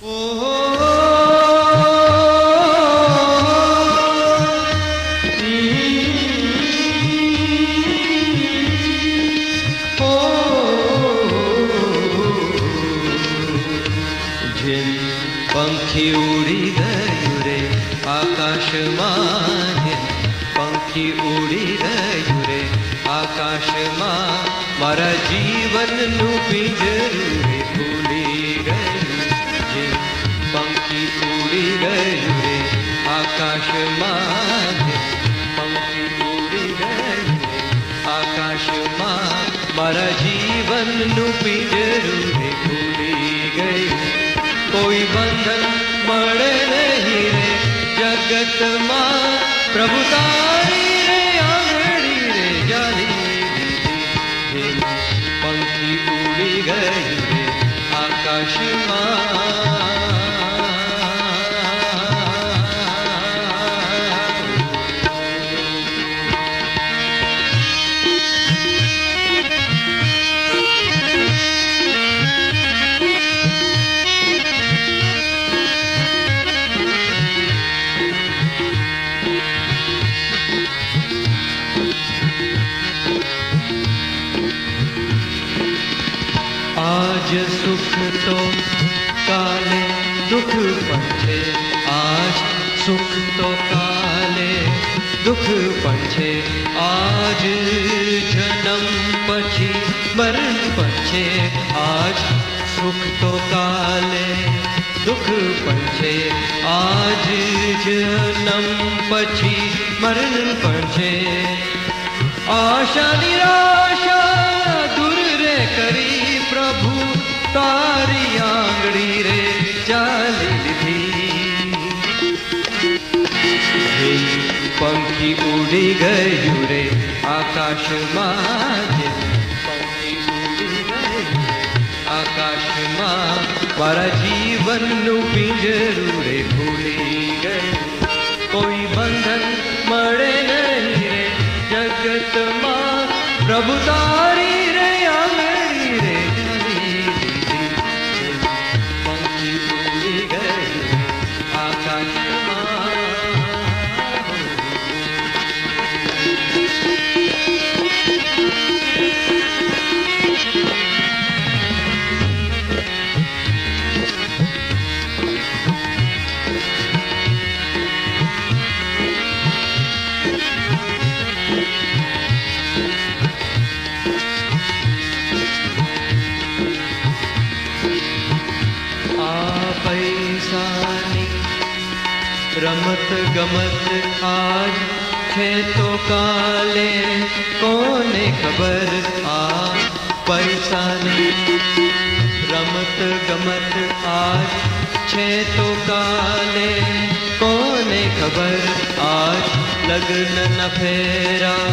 પંખી ઉડી ગયું રે આકાશમાં, પંખી ઉડી ગયું રે આકાશમાં, મારા જીવનનું પિંજરું રે ભૂલી ગયું. પંખી ઉડી ગયું રે આકાશમાં, પંખી ઉડી ગયું રે આકાશમાં, મારા જીવનનું પિંજરું રે ભૂલી ગયું. કોઈ બંધન મળે નહીં રે જગતમાં, પ્રભુ તારી રે આંગળી રે જાલી દીધી. પંખી ઉડી ગયું રે આકાશમાં. આજ સુખ તો કાલે દુઃખ પણ છે, આજ સુખ તો કાલે દુઃખ પણ છે, આજ જન્મ પછી મરણ પણ છે, આજ સુખ તો કાલે દુઃખ પણ છે, આજ જન્મ પછી મરણ પણ છે. આશા નિરાશા દૂર રે કરી પ્રભુ તારી આંગળી રે ચાલી લીધી. પંખી ઉડી ગયું રે આકાશમાં, પંખી ઉડી ગયું આકાશમાં, મારા જીવનનું પિંજરું રે ભૂલી ગયું. કોઈ બંધન મળે નહીં રે જગતમાં, પ્રભુ તારી રે આંગળી રે ચાલી દીધી. પંખી ઉડી ગયું આકાશમાં. રમત ગમત આજ છે તો કાલે કોને ખબર, આ પૈસાની રમત ગમત આજ છે તો કાલે કોને ખબર. આજ લગ્ન ન ફેરા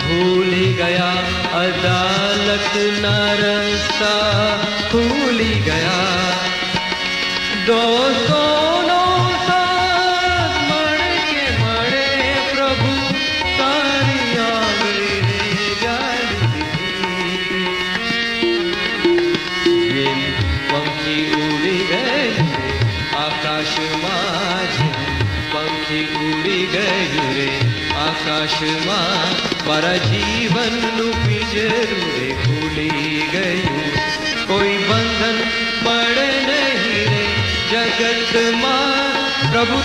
ભૂલી ગયા, અદાલતના રસ્તા ભૂલી ગયા. દોસ્તોનો સાથ મળે કે મળે પ્રભુ તારી આંગળી રે જાલી દીધી. પંખી ઉડી ગયું રે આકાશમાં, પંખી ઉડી ગયું રે આકાશમાં, મારા જીવનનું પિંજરું રે ભૂલી ગયું. કોઈ બંધન મળે નહીં રે જગતમાં, પ્રભુ